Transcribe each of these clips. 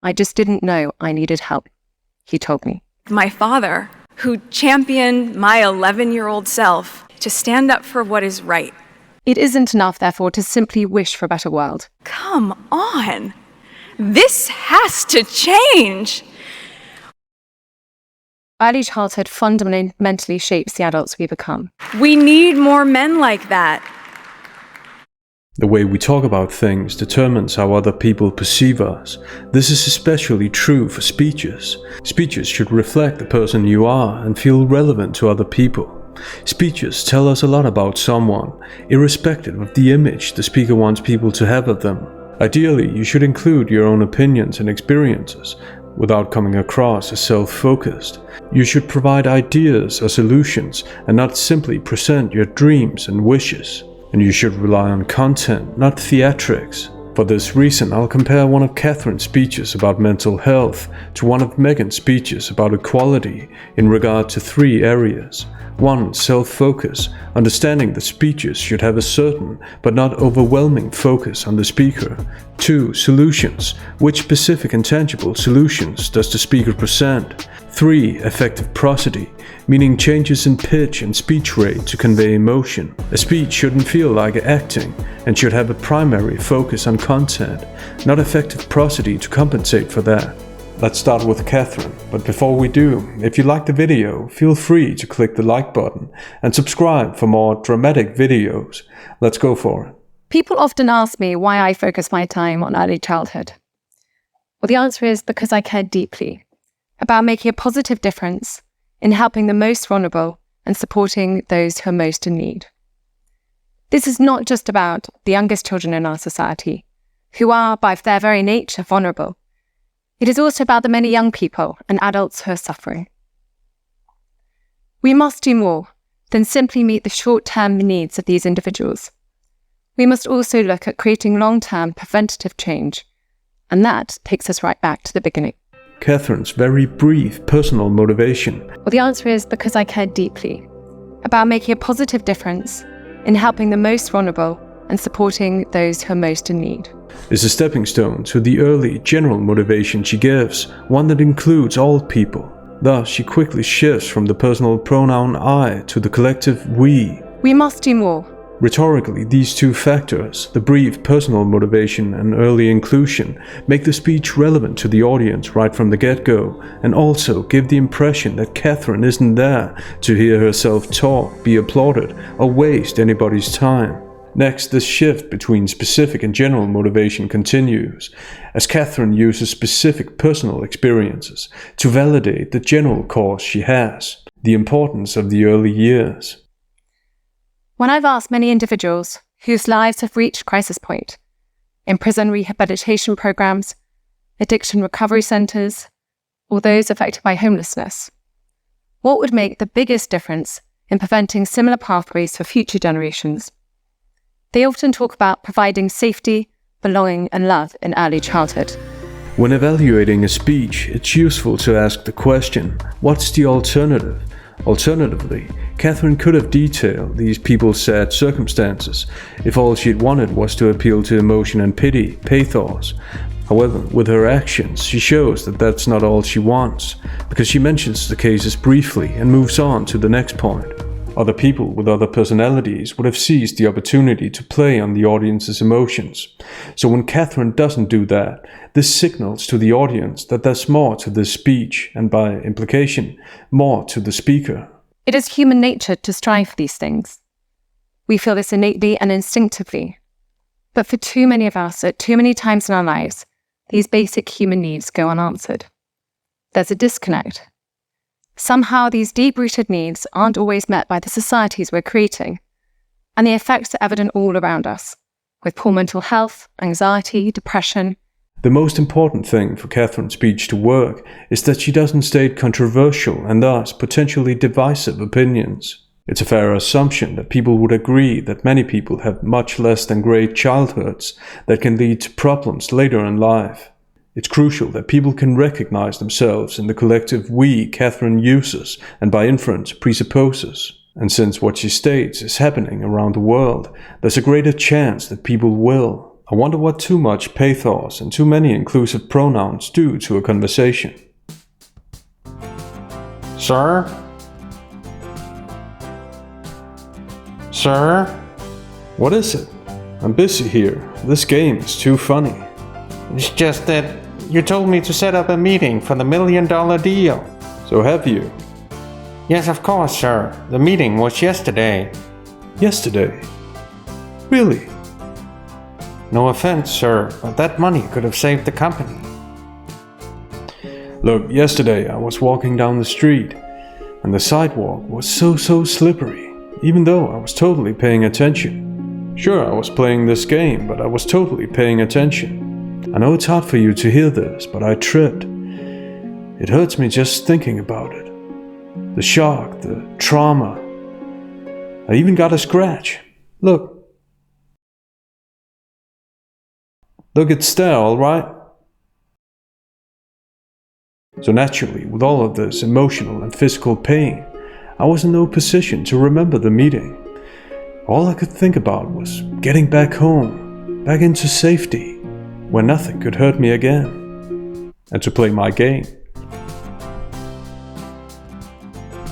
I just didn't know I needed help, he told me. My father, who championed my 11-year-old self to stand up for what is right. It isn't enough, therefore, to simply wish for a better world. Come on. This has to change. Early childhood fundamentally shapes the adults we become. We need more men like that. The way we talk about things determines how other people perceive us. This is especially true for speeches. Speeches should reflect the person you are and feel relevant to other people. Speeches tell us a lot about someone, irrespective of the image the speaker wants people to have of them. Ideally, you should include your own opinions and experiences, without coming across as self-focused. You should provide ideas or solutions and not simply present your dreams and wishes. And you should rely on content, not theatrics. For this reason, I'll compare one of Katherine's speeches about mental health to one of Meghan's speeches about equality in regard to 3 areas. 1. Self-focus, understanding that speeches should have a certain but not overwhelming focus on the speaker. 2. Solutions, which specific and tangible solutions does the speaker present? 3. Effective prosody, meaning changes in pitch and speech rate to convey emotion. A speech shouldn't feel like acting and should have a primary focus on content, not effective prosody to compensate for that. Let's start with Katherine, but before we do, if you liked the video, feel free to click the like button and subscribe for more dramatic videos. Let's go for it. People often ask me why I focus my time on early childhood. Well, the answer is because I care deeply about making a positive difference in helping the most vulnerable and supporting those who are most in need. This is not just about the youngest children in our society, who are, by their very nature, vulnerable. It is also about the many young people and adults who are suffering. We must do more than simply meet the short-term needs of these individuals. We must also look at creating long-term preventative change, and that takes us right back to the beginning. Katherine's very brief personal motivation. Well, the answer is because I care deeply about making a positive difference in helping the most vulnerable and supporting those who are most in need. Is a stepping stone to the early general motivation she gives, one that includes all people. Thus, she quickly shifts from the personal pronoun I to the collective we. We must do more. Rhetorically, these 2 factors, the brief personal motivation and early inclusion, make the speech relevant to the audience right from the get-go, and also give the impression that Katherine isn't there to hear herself talk, be applauded, or waste anybody's time. Next, this shift between specific and general motivation continues, as Katherine uses specific personal experiences to validate the general cause she has, the importance of the early years. When I've asked many individuals whose lives have reached crisis point, in prison rehabilitation programs, addiction recovery centres, or those affected by homelessness, what would make the biggest difference in preventing similar pathways for future generations? They often talk about providing safety, belonging, and love in early childhood. When evaluating a speech, it's useful to ask the question, what's the alternative? Alternatively, Katherine could have detailed these people's sad circumstances if all she'd wanted was to appeal to emotion and pity, pathos. However, with her actions, she shows that that's not all she wants, because she mentions the cases briefly and moves on to the next point. Other people with other personalities would have seized the opportunity to play on the audience's emotions. So when Katherine doesn't do that, this signals to the audience that there's more to this speech and, by implication, more to the speaker. It is human nature to strive for these things. We feel this innately and instinctively. But for too many of us, at too many times in our lives, these basic human needs go unanswered. There's a disconnect. Somehow these deep-rooted needs aren't always met by the societies we're creating, and the effects are evident all around us, with poor mental health, anxiety, depression. The most important thing for Katherine's speech to work is that she doesn't state controversial and thus potentially divisive opinions. It's a fair assumption that people would agree that many people have much less than great childhoods that can lead to problems later in life. It's crucial that people can recognize themselves in the collective we Katherine uses and by inference presupposes. And since what she states is happening around the world, there's a greater chance that people will, I wonder what too much pathos and too many inclusive pronouns do to a conversation. Sir? Sir? What is it? I'm busy here. This game is too funny. It's just that you told me to set up a meeting for the $1 million deal. So have you? Yes, of course, sir. The meeting was yesterday. Yesterday? Really? No offense, sir, but that money could have saved the company. Look, yesterday I was walking down the street, and the sidewalk was so slippery, even though I was totally paying attention. Sure, I was playing this game, but I was totally paying attention. I know it's hard for you to hear this, but I tripped. It hurts me just thinking about it. The shock, the trauma. I even got a scratch. Look. Look, it's there, all right? So naturally, with all of this emotional and physical pain, I was in no position to remember the meeting. All I could think about was getting back home, back into safety, where nothing could hurt me again, and to play my game.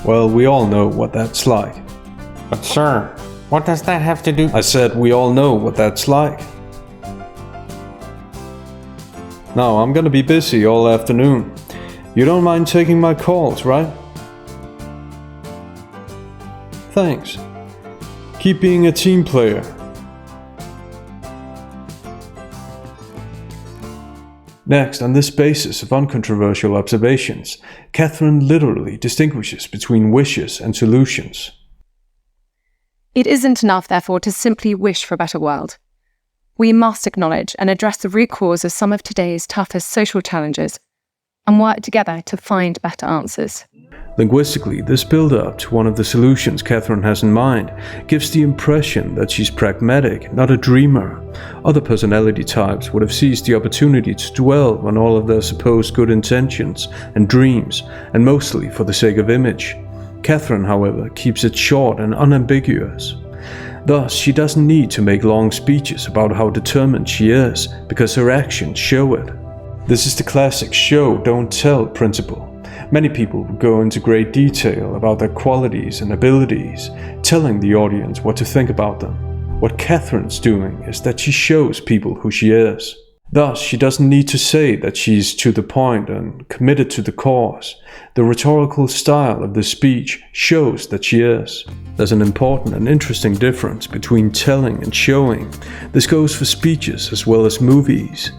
Well, we all know what that's like. But sir, what does that have to do? I said we all know what that's like. Now, I'm gonna be busy all afternoon. You don't mind taking my calls, right? Thanks. Keep being a team player. Next, on this basis of uncontroversial observations, Katherine literally distinguishes between wishes and solutions. It isn't enough, therefore, to simply wish for a better world. We must acknowledge and address the root cause of some of today's toughest social challenges and work together to find better answers. Linguistically, this build-up to one of the solutions Katherine has in mind gives the impression that she's pragmatic, not a dreamer. Other personality types would have seized the opportunity to dwell on all of their supposed good intentions and dreams, and mostly for the sake of image. Katherine, however, keeps it short and unambiguous. Thus, she doesn't need to make long speeches about how determined she is, because her actions show it. This is the classic show, don't tell principle. Many people would go into great detail about their qualities and abilities, telling the audience what to think about them. What Katherine's doing is that she shows people who she is. Thus, she doesn't need to say that she's to the point and committed to the cause. The rhetorical style of the speech shows that she is. There's an important and interesting difference between telling and showing. This goes for speeches as well as movies.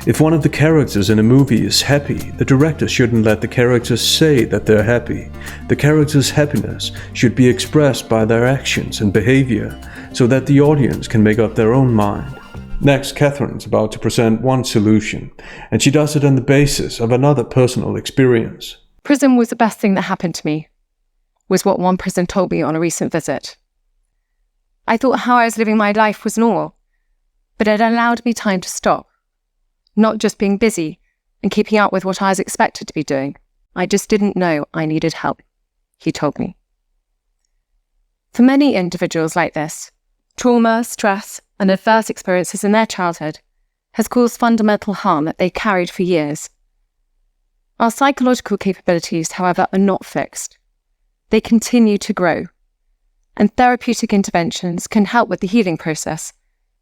If one of the characters in a movie is happy, the director shouldn't let the characters say that they're happy. The character's happiness should be expressed by their actions and behavior, so that the audience can make up their own mind. Next, Katherine's about to present one solution, and she does it on the basis of another personal experience. Prison was the best thing that happened to me, was what one prison told me on a recent visit. I thought how I was living my life was normal, but it allowed me time to stop. Not just being busy and keeping up with what I was expected to be doing. I just didn't know I needed help, he told me. For many individuals like this, trauma, stress, and adverse experiences in their childhood has caused fundamental harm that they carried for years. Our psychological capabilities, however, are not fixed. They continue to grow, and therapeutic interventions can help with the healing process,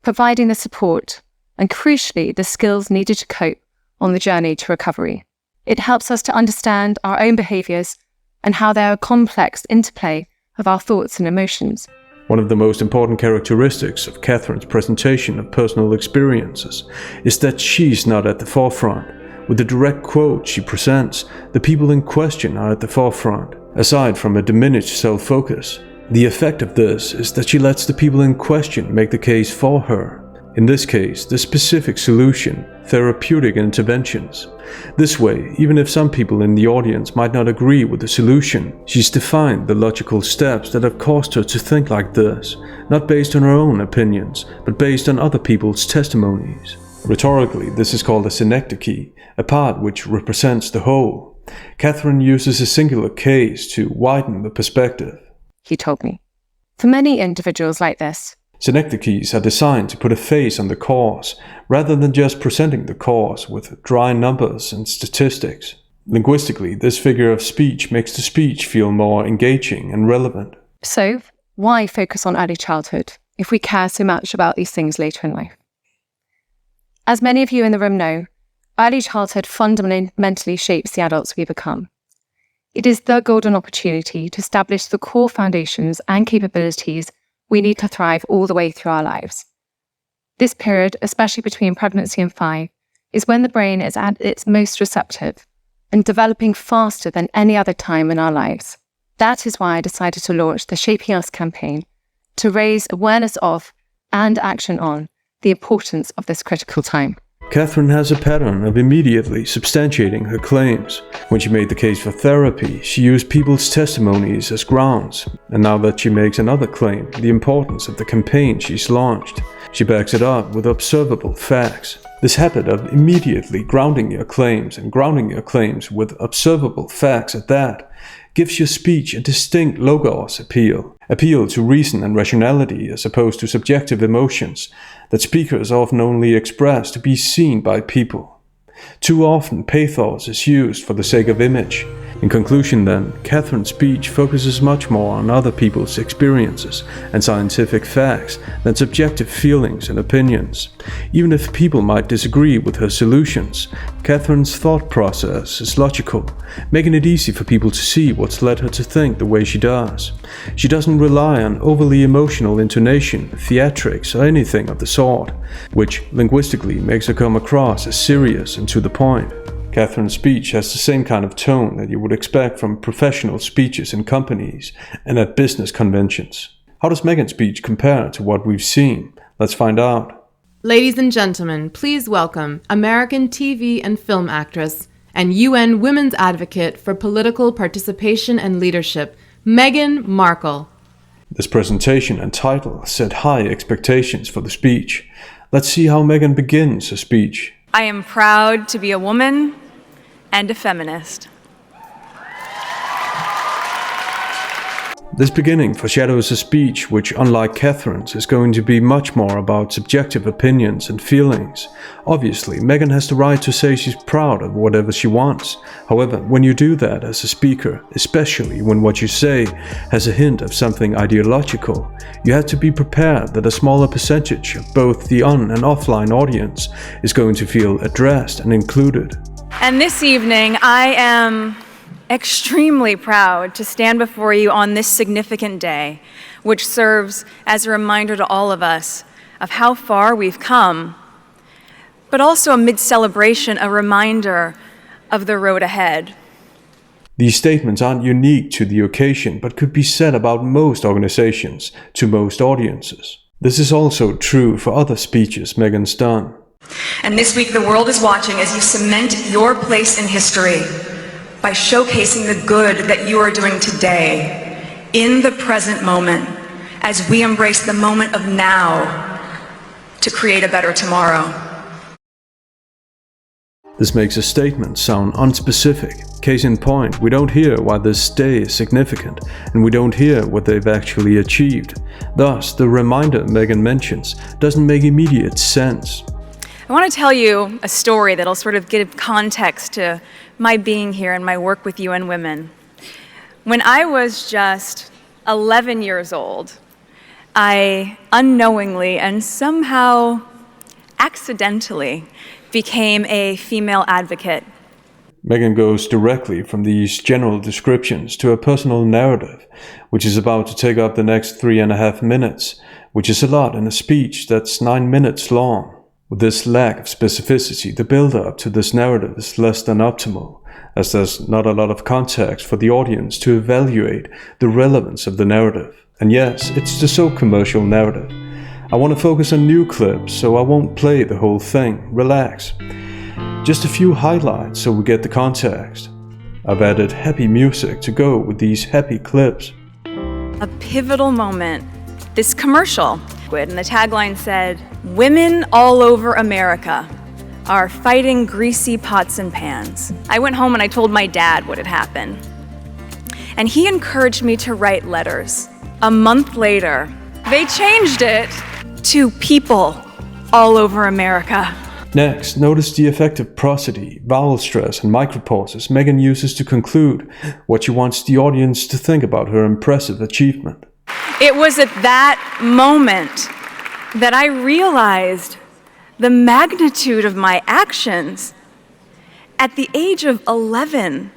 providing the support and, crucially, the skills needed to cope on the journey to recovery. It helps us to understand our own behaviours and how they are a complex interplay of our thoughts and emotions. One of the most important characteristics of Katherine's presentation of personal experiences is that she's not at the forefront. With the direct quote she presents, the people in question are at the forefront, aside from a diminished self-focus. The effect of this is that she lets the people in question make the case for her. In this case, the specific solution, therapeutic interventions. This way, even if some people in the audience might not agree with the solution, she's defined the logical steps that have caused her to think like this, not based on her own opinions, but based on other people's testimonies. Rhetorically, this is called a synecdoche, a part which represents the whole. Katherine uses a singular case to widen the perspective. He told me. For many individuals like this, Synecdoches are designed to put a face on the cause, rather than just presenting the cause with dry numbers and statistics. Linguistically, this figure of speech makes the speech feel more engaging and relevant. So, why focus on early childhood if we care so much about these things later in life? As many of you in the room know, early childhood fundamentally shapes the adults we become. It is the golden opportunity to establish the core foundations and capabilities we need to thrive all the way through our lives. This period, especially between pregnancy and 5, is when the brain is at its most receptive and developing faster than any other time in our lives. That is why I decided to launch the Shaping Us campaign to raise awareness of and action on the importance of this critical time. Katherine has a pattern of immediately substantiating her claims. When she made the case for therapy, she used people's testimonies as grounds, and now that she makes another claim, the importance of the campaign she's launched, she backs it up with observable facts. This habit of immediately grounding your claims and grounding your claims with observable facts at that gives your speech a distinct logos appeal to reason and rationality as opposed to subjective emotions that speakers often only express to be seen by people. Too often, pathos is used for the sake of image. In conclusion then, Katherine's speech focuses much more on other people's experiences and scientific facts than subjective feelings and opinions. Even if people might disagree with her solutions, Katherine's thought process is logical, making it easy for people to see what's led her to think the way she does. She doesn't rely on overly emotional intonation, theatrics, or anything of the sort, which linguistically makes her come across as serious and to the point. Katherine's speech has the same kind of tone that you would expect from professional speeches in companies and at business conventions. How does Meghan's speech compare to what we've seen? Let's find out. Ladies and gentlemen, please welcome American TV and film actress and UN Women's Advocate for Political Participation and Leadership, Meghan Markle. This presentation and title set high expectations for the speech. Let's see how Meghan begins her speech. I am proud to be a woman and a feminist. This beginning foreshadows a speech which, unlike Katherine's, is going to be much more about subjective opinions and feelings. Obviously, Meghan has the right to say she's proud of whatever she wants. However, when you do that as a speaker, especially when what you say has a hint of something ideological, you have to be prepared that a smaller percentage of both the on- and offline audience is going to feel addressed and included. And this evening, I am extremely proud to stand before you on this significant day, which serves as a reminder to all of us of how far we've come, but also amid celebration, a reminder of the road ahead. These statements aren't unique to the occasion, but could be said about most organizations, to most audiences. This is also true for other speeches Meghan's done. And this week the world is watching as you cement your place in history by showcasing the good that you are doing today, in the present moment, as we embrace the moment of now to create a better tomorrow. This makes a statement sound unspecific. Case in point, we don't hear why this day is significant, and we don't hear what they've actually achieved. Thus, the reminder Meghan mentions doesn't make immediate sense. I want to tell you a story that'll sort of give context to my being here and my work with UN Women. When I was just 11 years old, I unknowingly and somehow accidentally became a female advocate. Meghan goes directly from these general descriptions to a personal narrative, which is about to take up the next 3.5 minutes, which is a lot in a speech that's 9 minutes long. With this lack of specificity, the build-up to this narrative is less than optimal, as there's not a lot of context for the audience to evaluate the relevance of the narrative. And yes, it's the so-commercial narrative. I want to focus on new clips, so I won't play the whole thing. Relax. Just a few highlights so we get the context. I've added happy music to go with these happy clips. A pivotal moment, this commercial, and the tagline said, "Women all over America are fighting greasy pots and pans." I went home and I told my dad what had happened. And he encouraged me to write letters. A month later, they changed it to people all over America. Next, notice the effective prosody, vowel stress, and micropauses Meghan uses to conclude what she wants the audience to think about her impressive achievement. It was at that moment that I realized the magnitude of my actions. At the age of 11,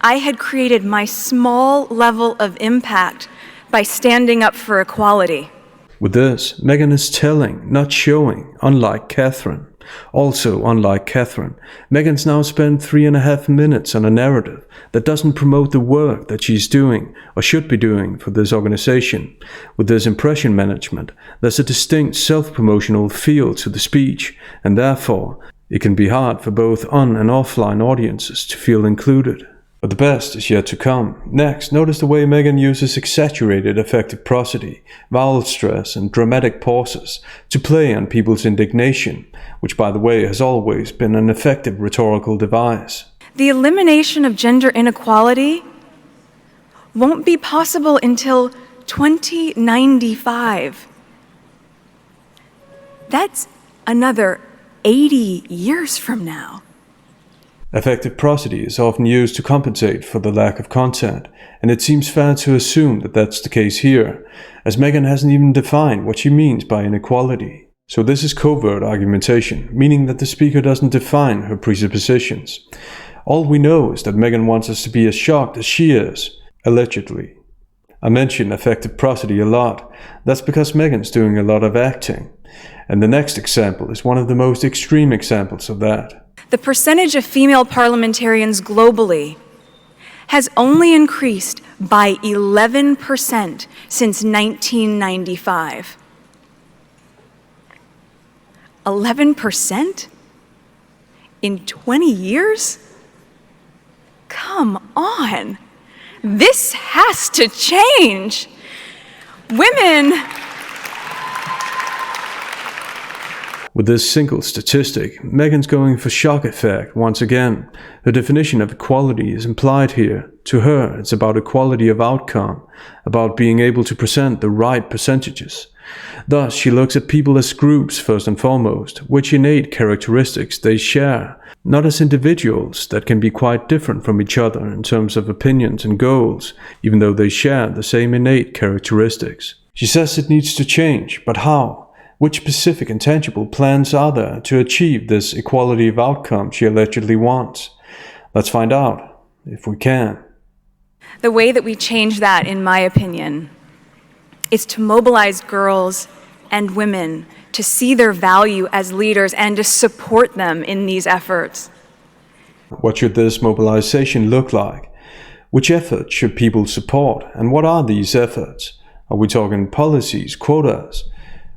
I had created my small level of impact by standing up for equality. With this, Meghan is telling, not showing, unlike Katherine. Also, unlike Katherine, Meghan's now spent 3.5 minutes on a narrative that doesn't promote the work that she's doing or should be doing for this organization. With this impression management, there's a distinct self-promotional feel to the speech, and therefore, it can be hard for both on and offline audiences to feel included. But the best is yet to come. Next, notice the way Meghan uses exaggerated effective prosody, vowel stress, and dramatic pauses to play on people's indignation, which, by the way, has always been an effective rhetorical device. The elimination of gender inequality won't be possible until 2095. That's another 80 years from now. Effective prosody is often used to compensate for the lack of content, and it seems fair to assume that that's the case here, as Meghan hasn't even defined what she means by inequality. So this is covert argumentation, meaning that the speaker doesn't define her presuppositions. All we know is that Meghan wants us to be as shocked as she is, allegedly. I mention effective prosody a lot. That's because Meghan's doing a lot of acting. And the next example is one of the most extreme examples of that. The percentage of female parliamentarians globally has only increased by 11% since 1995. 11%? In 20 years? Come on. This has to change. Women... With this single statistic, Meghan's going for shock effect once again. Her definition of equality is implied here. To her, it's about equality of outcome, about being able to present the right percentages. Thus, she looks at people as groups first and foremost, which innate characteristics they share, not as individuals that can be quite different from each other in terms of opinions and goals, even though they share the same innate characteristics. She says it needs to change, but how? Which specific and tangible plans are there to achieve this equality of outcome she allegedly wants? Let's find out, if we can. The way that we change that, in my opinion, is to mobilize girls and women to see their value as leaders and to support them in these efforts. What should this mobilization look like? Which efforts should people support? And what are these efforts? Are we talking policies, quotas?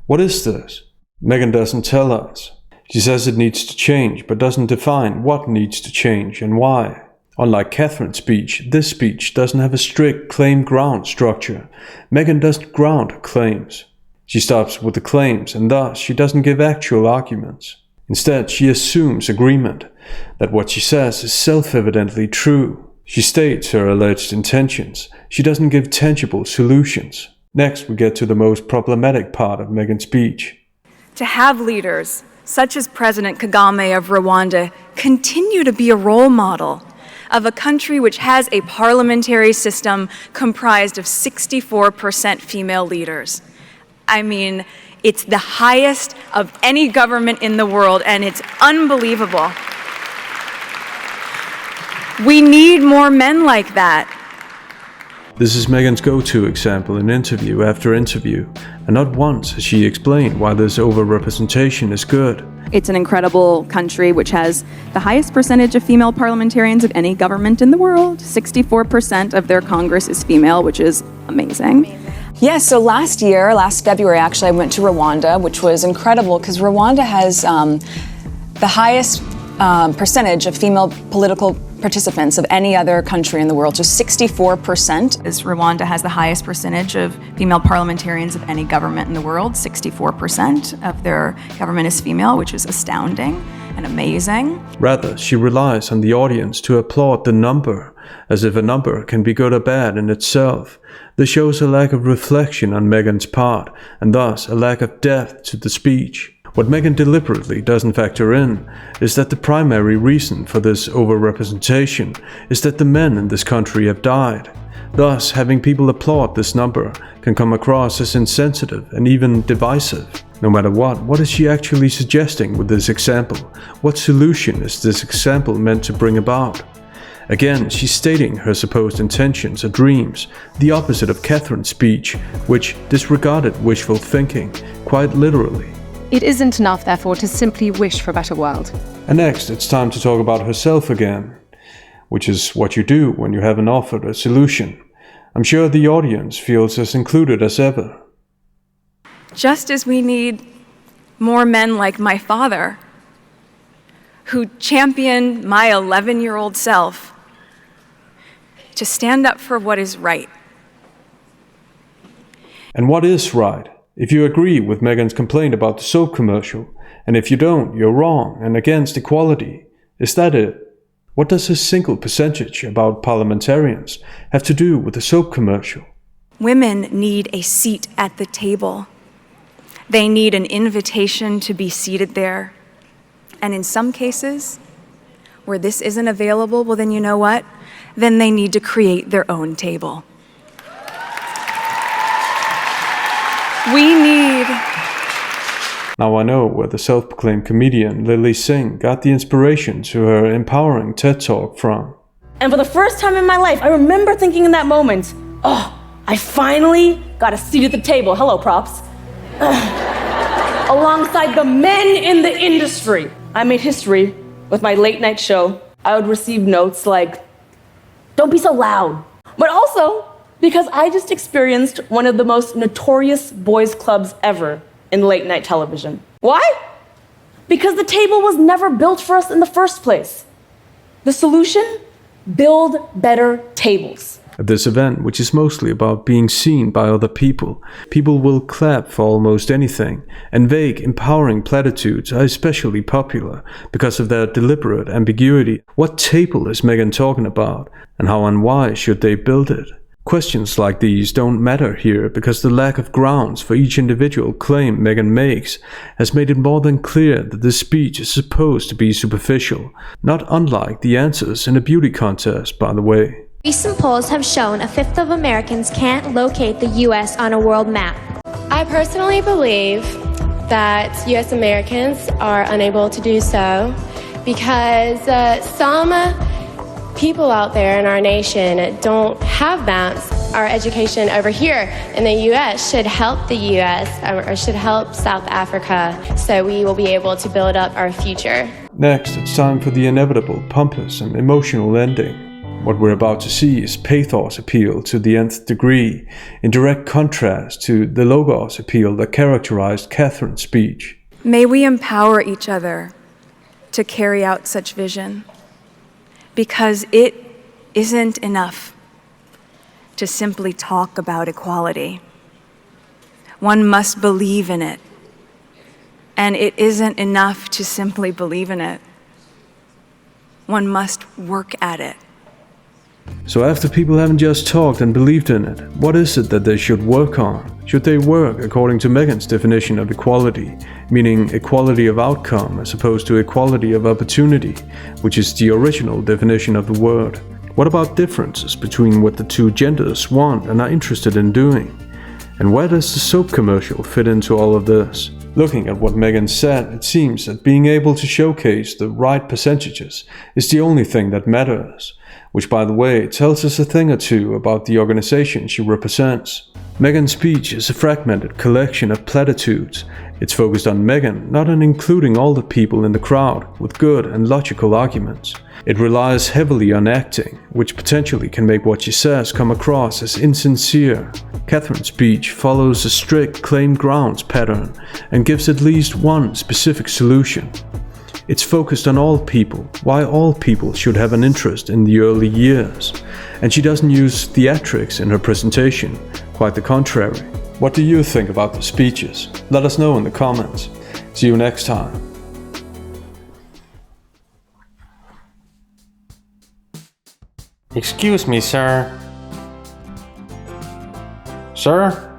What is this? Meghan doesn't tell us. She says it needs to change, but doesn't define what needs to change and why. Unlike Katherine's speech, this speech doesn't have a strict claim-ground structure. Meghan doesn't ground her claims. She stops with the claims, and thus she doesn't give actual arguments. Instead, she assumes agreement, that what she says is self-evidently true. She states her alleged intentions. She doesn't give tangible solutions. Next, we get to the most problematic part of Meghan's speech. To have leaders, such as President Kagame of Rwanda, continue to be a role model of a country which has a parliamentary system comprised of 64% female leaders. I mean, it's the highest of any government in the world, and it's unbelievable. We need more men like that. This is Meghan's go-to example in interview after interview, and not once has she explained why this overrepresentation is good. It's an incredible country which has the highest percentage of female parliamentarians of any government in the world. 64% of their Congress is female, which is amazing. Yeah, so last February, actually, I went to Rwanda, which was incredible because Rwanda has the highest percentage of female political participants of any other country in the world, so 64%. Rwanda has the highest percentage of female parliamentarians of any government in the world. 64% of their government is female, which is astounding. and amazing. Rather, she relies on the audience to applaud the number, as if a number can be good or bad in itself. This shows a lack of reflection on Meghan's part, and thus a lack of depth to the speech. What Meghan deliberately doesn't factor in is that the primary reason for this overrepresentation is that the men in this country have died. Thus, having people applaud this number can come across as insensitive and even divisive. No matter what is she actually suggesting with this example? What solution is this example meant to bring about? Again, she's stating her supposed intentions or dreams, the opposite of Katherine's speech, which disregarded wishful thinking, quite literally. It isn't enough, therefore, to simply wish for a better world. And next, it's time to talk about herself again, which is what you do when you haven't offered a solution. I'm sure the audience feels as included as ever. Just as we need more men like my father, who championed my 11-year-old self to stand up for what is right. And what is right? If you agree with Meghan's complaint about the soap commercial, and if you don't, you're wrong and against equality. Is that it? What does a single percentage about parliamentarians have to do with the soap commercial? Women need a seat at the table. They need an invitation to be seated there. And in some cases, where this isn't available, well then you know what? Then they need to create their own table. We need... Now I know where the self-proclaimed comedian Lily Singh got the inspiration to her empowering TED Talk from. And for the first time in my life, I remember thinking in that moment, oh, I finally got a seat at the table. Hello, props. Alongside the men in the industry. I made history with my late night show. I would receive notes like, don't be so loud. But also because I just experienced one of the most notorious boys' clubs ever in late night television. Why? Because the table was never built for us in the first place. The solution? Build better tables. At this event, which is mostly about being seen by other people, people will clap for almost anything, and vague, empowering platitudes are especially popular because of their deliberate ambiguity. What table is Meghan talking about, and how and why should they build it? Questions like these don't matter here because the lack of grounds for each individual claim Meghan makes has made it more than clear that this speech is supposed to be superficial, not unlike the answers in a beauty contest, by the way. Recent polls have shown a fifth of Americans can't locate the U.S. on a world map. I personally believe that U.S. Americans are unable to do so because some people out there in our nation don't have maps. Our education over here in the U.S. should help the U.S. or should help South Africa so we will be able to build up our future. Next, it's time for the inevitable, pompous and emotional ending. What we're about to see is pathos appeal to the nth degree, in direct contrast to the logos appeal that characterized Katherine's speech. May we empower each other to carry out such vision, because it isn't enough to simply talk about equality. One must believe in it, and it isn't enough to simply believe in it. One must work at it. So after people haven't just talked and believed in it, what is it that they should work on? Should they work according to Meghan's definition of equality, meaning equality of outcome as opposed to equality of opportunity, which is the original definition of the word? What about differences between what the two genders want and are interested in doing? And where does the soap commercial fit into all of this? Looking at what Meghan said, it seems that being able to showcase the right percentages is the only thing that matters, which, by the way, tells us a thing or two about the organization she represents. Meghan's speech is a fragmented collection of platitudes. It's focused on Meghan, not on including all the people in the crowd with good and logical arguments. It relies heavily on acting, which potentially can make what she says come across as insincere. Katherine's speech follows a strict claim grounds pattern and gives at least one specific solution. It's focused on all people, why all people should have an interest in the early years. And she doesn't use theatrics in her presentation, quite the contrary. What do you think about the speeches? Let us know in the comments. See you next time. Excuse me, sir. Sir?